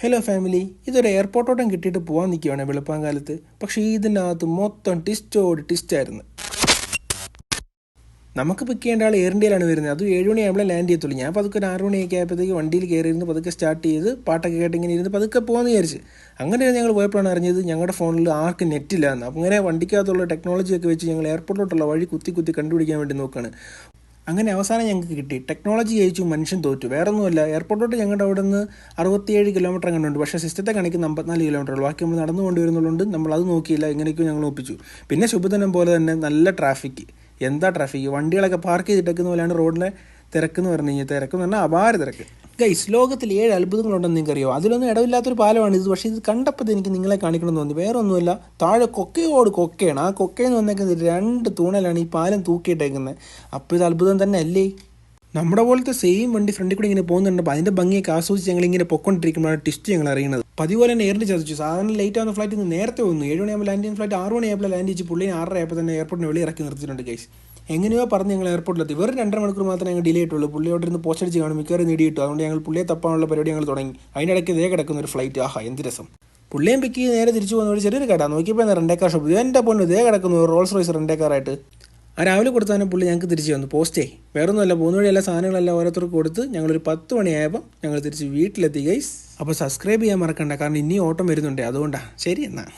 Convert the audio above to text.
Hello family, ഇതൊരു എയർപോർട്ടോട്ടം കിട്ടിയിട്ട് പോകാൻ നിൽക്കുകയാണ് വെളുപ്പാങ്കാലത്ത്. പക്ഷേ ഇതിനകത്ത് മൊത്തം ടിസ്റ്റായിരുന്നു. നമുക്ക് പിക്ക് ചെയ്യേണ്ട ആൾ എയർ ഇന്ത്യയിലാണ് വരുന്നത്. അത് 7 മണിയാകുമ്പോൾ ലാൻഡ് ചെയ്യത്തുള്ളൂ. ഞാൻ പതുക്കെ ഒരു 6 മണിയൊക്കെ ആയപ്പോഴത്തേക്ക് വണ്ടിയിൽ കയറിയിരുന്ന് പതുക്കെ സ്റ്റാർട്ട് ചെയ്ത് പാട്ടൊക്കെ കേട്ട് ഇങ്ങനെ ഇരുന്ന് പതുക്കെ പോകാമെന്ന് വിചാരിച്ച്. അങ്ങനെ ഞങ്ങൾ പോയപ്പോഴാണ് അറിഞ്ഞത് ഞങ്ങളുടെ ഫോണിൽ ആർക്കും നെറ്റില്ല എന്ന്. അങ്ങനെ വണ്ടിക്കകത്തുള്ള ടെക്നോളജിയൊക്കെ വെച്ച് ഞങ്ങൾ എയർപോർട്ടിലോട്ടുള്ള വഴി കുത്തി കണ്ടുപിടിക്കാൻ വേണ്ടി നോക്കുകയാണ്. അങ്ങനെ അവസാനം ഞങ്ങൾക്ക് കിട്ടി. ടെക്നോളജി ജയിച്ചു, മനുഷ്യൻ തോറ്റു. വേറൊന്നുമല്ല, എയർപോർട്ടോട്ട് ഞങ്ങളുടെ അവിടെ നിന്ന് 67 കിലോമീറ്റർ കണ്ടുണ്ട്. പക്ഷേ സിസ്റ്റത്തെ കണക്കിന് 54 കിലോമീറ്റർ ഉള്ളൂ. ബാക്കി നമ്മൾ നടന്നു കൊണ്ടുവരുന്നുള്ളതുകൊണ്ട് നമ്മളത് നോക്കിയില്ല. ഇങ്ങനെയൊക്കെ ഞങ്ങൾ ഒപ്പിച്ചു. പിന്നെ ശുഭദിനം പോലെ തന്നെ നല്ല ട്രാഫിക്. എന്താ ട്രാഫിക്! വണ്ടികളൊക്കെ പാർക്ക് ചെയ്തിട്ടേക്കുന്ന പോലെയാണ് റോഡിലെ തിരക്കെന്ന് പറഞ്ഞു കഴിഞ്ഞാൽ. തിരക്കെന്ന് പറഞ്ഞാൽ അപാര തിരക്ക്. ഗൈസ്, ലോകത്തിൽ 7 അത്ഭുതങ്ങളുണ്ടെന്ന് നിങ്ങൾക്കറിയോ? അതിലൊന്നും ഇടവില്ലാത്തൊരു പാലമാണ് ഇത്. പക്ഷേ ഇത് കണ്ടപ്പോൾ എനിക്ക് നിങ്ങളെ കാണിക്കണമെന്ന് തോന്നി. വേറെ ഒന്നുമില്ല, താഴെ കൊക്കയാണ്. ആ കൊക്കയെന്ന് വന്നേക്കുന്നത് 2 തൂണലാണ് ഈ പാലം തൂക്കിയിട്ടേക്കുന്നത്. അപ്പോൾ ഇത് അത്ഭുതം തന്നെ അല്ലേ? നമ്മുടെ പോലത്തെ സെയിം വണ്ടി ഫ്രണ്ടിൽ കൂടി ഇങ്ങനെ പോകുന്നുണ്ട്. അപ്പോൾ അതിൻ്റെ ഭംഗിയൊക്കെ ആസ്വദിച്ച് ഞങ്ങളിങ്ങനെ പൊക്കൊണ്ടിരിക്കുമ്പോഴാണ് ടിസ്റ്റ് ഞങ്ങൾ അറിയുന്നത്. പതിപോലെ തന്നെ എയറിൽ ചതിച്ചു. സാധാരണ ലേറ്റ് ആവുന്ന ഫ്ലൈറ്റ് ഇന്ന് നേരത്തെ വന്നു. 7 മണിയാകുമ്പോൾ ലാൻഡ് ചെയ്യുന്ന ഫ്ലൈറ്റ് 6 മണിയാകുമ്പോൾ ലാൻഡ് ചെയ്ച്ച് പുള്ളിനെ 6:30 ആയപ്പോൾ തന്നെ എയർപോർട്ടിന് വെളി ഇറക്കി നിർത്തിയിട്ടുണ്ട് ഗൈസ്. എങ്ങനെയോ പറഞ്ഞ് ഞങ്ങൾ എയർപോർട്ടിലെത്തി. വെറും 2.5 മണിക്കൂർ മാത്രമേ ഞങ്ങൾ ഡിലേ ആയിട്ടുള്ളൂ. പുള്ളിയോട്ടിരുന്ന് പോസ്റ്റടിച്ച് കാണും, മിക്കവാറും നേടിയിട്ടു. അതുകൊണ്ട് ഞങ്ങൾ പുള്ളിയെ തപ്പാനുള്ള പരിപാടി ഞങ്ങൾ തുടങ്ങി. അതിൻ്റെ ഇടയ്ക്ക് ഇതേ കിടക്കുന്ന ഒരു ഫ്ലൈറ്റ്. ആഹാ, എന്ത് രസം! പുള്ളിയും പിക്ക് നേരെ തിരിച്ചു പോകുന്ന ഒരു ചെറിയൊരു കട. നോക്കിയപ്പോൾ റെൻ്റേ കാർ ഷോപ്പ്. എൻ്റെ പൊന്നു, ഇതേ കിടക്കുന്നു റോൾസ് റോയ്സ് റെൻ്റേ കാറായിട്ട്. ആ രാവിലെ കൊടുത്താലും പുള്ളി ഞങ്ങൾക്ക് തിരിച്ച് വന്നു. പോസ്റ്റേ വേറൊന്നുമല്ല, പോകുന്ന വഴി എല്ലാ സാധനങ്ങളെല്ലാം ഓരോരുത്തർക്ക് കൊടുത്ത് ഞങ്ങളൊരു 10 മണിയായപ്പോൾ ഞങ്ങൾ തിരിച്ച് വീട്ടിലെത്തി ഗൈസ്. അപ്പോൾ സബ്സ്ക്രൈബ് ചെയ്യാൻ മറക്കണ്ട, കാരണം ഇനിയും ഓട്ടം വരുന്നുണ്ട്. അതുകൊണ്ടാണ്. ശരി എന്നാൽ.